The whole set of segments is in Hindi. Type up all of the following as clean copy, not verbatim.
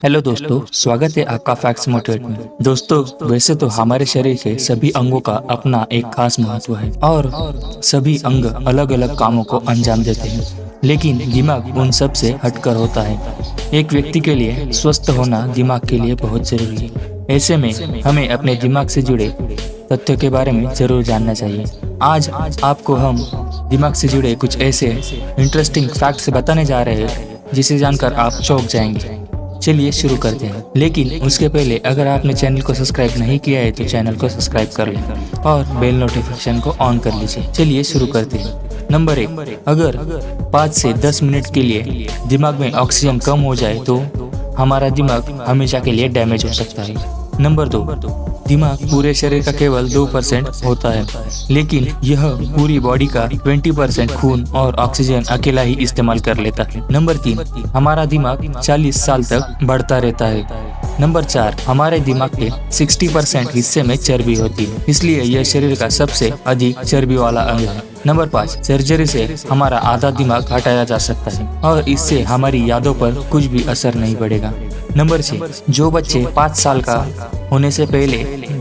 हेलो दोस्तों, स्वागत है आपका फैक्ट्स मोटिवेट में। दोस्तों, वैसे तो हमारे शरीर के सभी अंगों का अपना एक खास महत्व है और सभी अंग अलग अलग कामों को अंजाम देते हैं, लेकिन दिमाग उन सब से हटकर होता है। एक व्यक्ति के लिए स्वस्थ होना दिमाग के लिए बहुत जरूरी है। ऐसे में हमें अपने दिमाग से जुड़े तथ्यों के बारे में जरूर जानना चाहिए। आज आपको हम दिमाग से जुड़े कुछ ऐसे इंटरेस्टिंग फैक्ट्स बताने जा रहे हैं जिसे जानकर आप चौंक जाएंगे। चलिए शुरू करते हैं, लेकिन उसके पहले अगर आपने चैनल को सब्सक्राइब नहीं किया है तो चैनल को सब्सक्राइब कर लें और बेल नोटिफिकेशन को ऑन कर लीजिए। चलिए शुरू करते हैं। नंबर 1, अगर 5 से 10 मिनट के लिए दिमाग में ऑक्सीजन कम हो जाए तो हमारा दिमाग हमेशा के लिए डैमेज हो सकता है। नंबर 2, दिमाग पूरे शरीर का केवल 2% होता है, लेकिन यह पूरी बॉडी का 20% खून और ऑक्सीजन अकेला ही इस्तेमाल कर लेता है। नंबर 3, हमारा दिमाग 40 साल तक बढ़ता रहता है। नंबर 4, हमारे दिमाग के 60% हिस्से में चर्बी होती है, इसलिए यह शरीर का सबसे अधिक चर्बी वाला अंग है। नंबर 5, सर्जरी से हमारा आधा दिमाग हटाया जा सकता है और इससे हमारी यादों पर कुछ भी असर नहीं पड़ेगा। नंबर 6, जो बच्चे 5 साल का होने से पहले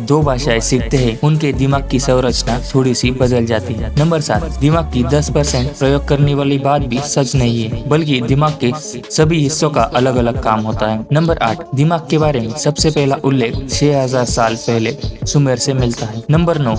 2 भाषाएं सीखते हैं उनके दिमाग की संरचना थोड़ी सी बदल जाती है। नंबर 7, दिमाग की 10% प्रयोग करने वाली बात भी सच नहीं है, बल्कि दिमाग के सभी हिस्सों का अलग अलग काम होता है। नंबर 8, दिमाग के बारे में सबसे पहला उल्लेख 6000 साल पहले सुमेर से मिलता है। नंबर 9,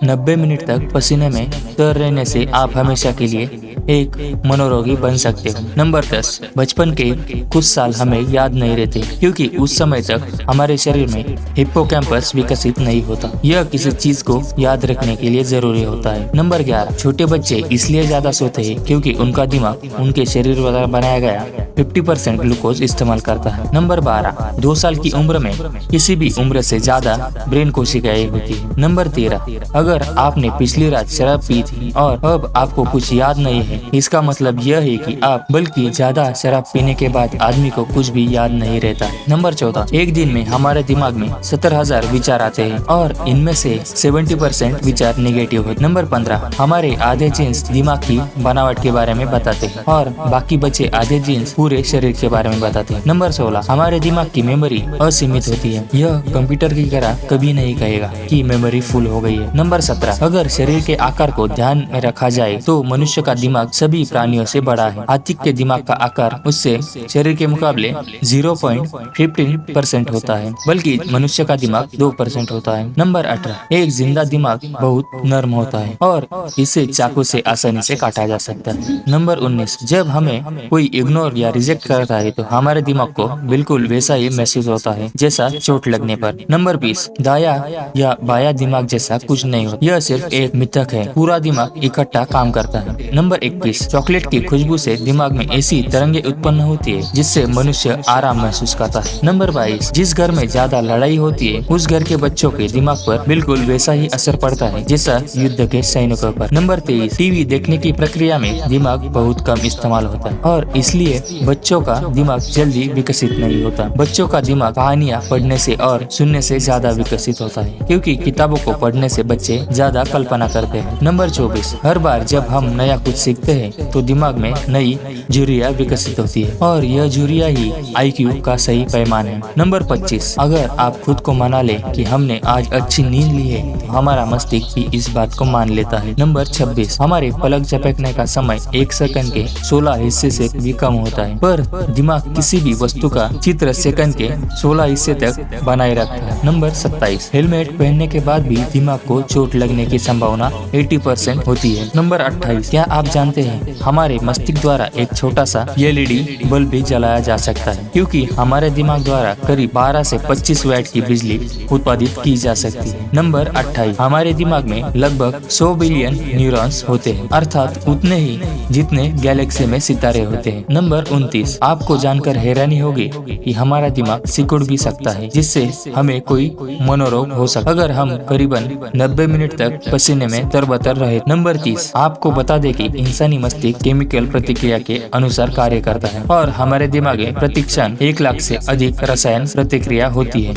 90 मिनट तक पसीने में तर रहने से आप हमेशा के लिए एक मनोरोगी बन सकते हो। नंबर 10, बचपन के कुछ साल हमें याद नहीं रहते क्योंकि उस समय तक हमारे शरीर में हिप्पोकैम्पस विकसित नहीं होता। यह किसी चीज को याद रखने के लिए जरूरी होता है। नंबर 11, छोटे बच्चे इसलिए ज्यादा सोते हैं क्योंकि उनका दिमाग उनके शरीर द्वारा बनाया गया 50% ग्लूकोज इस्तेमाल करता है। नंबर 12, 2 साल की उम्र में किसी भी उम्र से ज्यादा ब्रेन कोशिकाएं होती है। नंबर 13, अगर आपने पिछली रात शराब पी थी और अब आपको कुछ याद नहीं है, इसका मतलब यह है कि आप बल्कि ज्यादा शराब पीने के बाद आदमी को कुछ भी याद नहीं रहता। नंबर 14, एक दिन में हमारे दिमाग में 70,000 विचार आते हैं और इनमें से 70% विचार नेगेटिव होते हैं। नंबर 15, हमारे आधे जीन्स दिमाग की बनावट के बारे में बताते हैं और बाकी बचे आधे जीन्स पूरे शरीर के बारे में बताते हैं। नंबर 16, हमारे दिमाग की मेमोरी असीमित होती है। यह कंप्यूटर की तरह कभी नहीं कहेगा कि मेमोरी फुल हो गई है। नंबर 17, अगर शरीर के आकार को ध्यान में रखा जाए तो मनुष्य का दिमाग सभी प्राणियों से बड़ा है। हाथी के दिमाग का आकार उससे शरीर के मुकाबले 0.15% होता है, बल्कि मनुष्य का दिमाग 2% होता है। नंबर 18, एक जिंदा दिमाग बहुत नर्म होता है और इसे चाकू से आसानी से काटा जा सकता है। नंबर 19, जब हमें कोई इग्नोर या रिजेक्ट करता है तो हमारे दिमाग को बिल्कुल वैसा ही महसूस होता है जैसा चोट लगने पर। नंबर 20, दाया या बाया दिमाग जैसा कुछ नहीं होता, यह सिर्फ एक मिथक है। पूरा दिमाग इकट्ठा काम करता है। नंबर 21, चॉकलेट की खुशबू से दिमाग में ऐसी तरंगे उत्पन्न होती है जिससे मनुष्य आराम महसूस करता है। नंबर 22, जिस घर में ज्यादा लड़ाई होती है उस घर के बच्चों के दिमाग पर बिल्कुल वैसा ही असर पड़ता है जैसा युद्ध के सैनिकों पर। नंबर 23, टीवी देखने की प्रक्रिया में दिमाग बहुत कम इस्तेमाल होता है और इसलिए बच्चों का दिमाग जल्दी विकसित नहीं होता। बच्चों का दिमाग कहानियाँ पढ़ने से और सुनने से ज्यादा विकसित होता है क्योंकि किताबों को पढ़ने से बच्चे ज्यादा कल्पना करते हैं। नंबर 24, हर बार जब हम नया कुछ सीखते हैं तो दिमाग में नई झुर्रियाँ विकसित होती है और यह झुर्रियाँ ही IQ का सही पैमाना है। नंबर 25, अगर आप खुद को मना ले कि हमने आज अच्छी नींद ली है तो हमारा मस्तिष्क भी इस बात को मान लेता है। नंबर 26, हमारे पलक झपकने का समय 1 सेकंड के 16 हिस्से से भी कम होता है, पर दिमाग किसी भी वस्तु का चित्र सेकंड के 16 हिस्से तक बनाए रखता है। नंबर 27, हेलमेट पहनने के बाद भी दिमाग को चोट लगने की संभावना 80% होती है। नंबर 28, क्या आप जानते हैं हमारे मस्तिष्क द्वारा एक छोटा सा LED बल्ब भी जलाया जा सकता है क्योंकि हमारे दिमाग द्वारा करीब 12 से 25 वैट की बिजली उत्पादित की जा सकती है। नंबर 28, हमारे दिमाग में लगभग 100 बिलियन न्यूरॉन्स होते हैं, अर्थात उतने ही जितने गैलेक्सी में सितारे होते हैं। नंबर 29, आपको जानकर हैरानी होगी कि हमारा दिमाग सिकुड़ भी सकता है जिससे हमें कोई मनोरोग हो सकता है अगर हम करीबन 90 मिनट तक पसीने में तरबतर रहे। नंबर 30, आपको बता दें कि इंसानी मस्तिष्क केमिकल प्रतिक्रिया के अनुसार कार्य करता है और हमारे दिमाग में प्रति क्षण 1 लाख से अधिक रसायन प्रतिक्रिया होती है।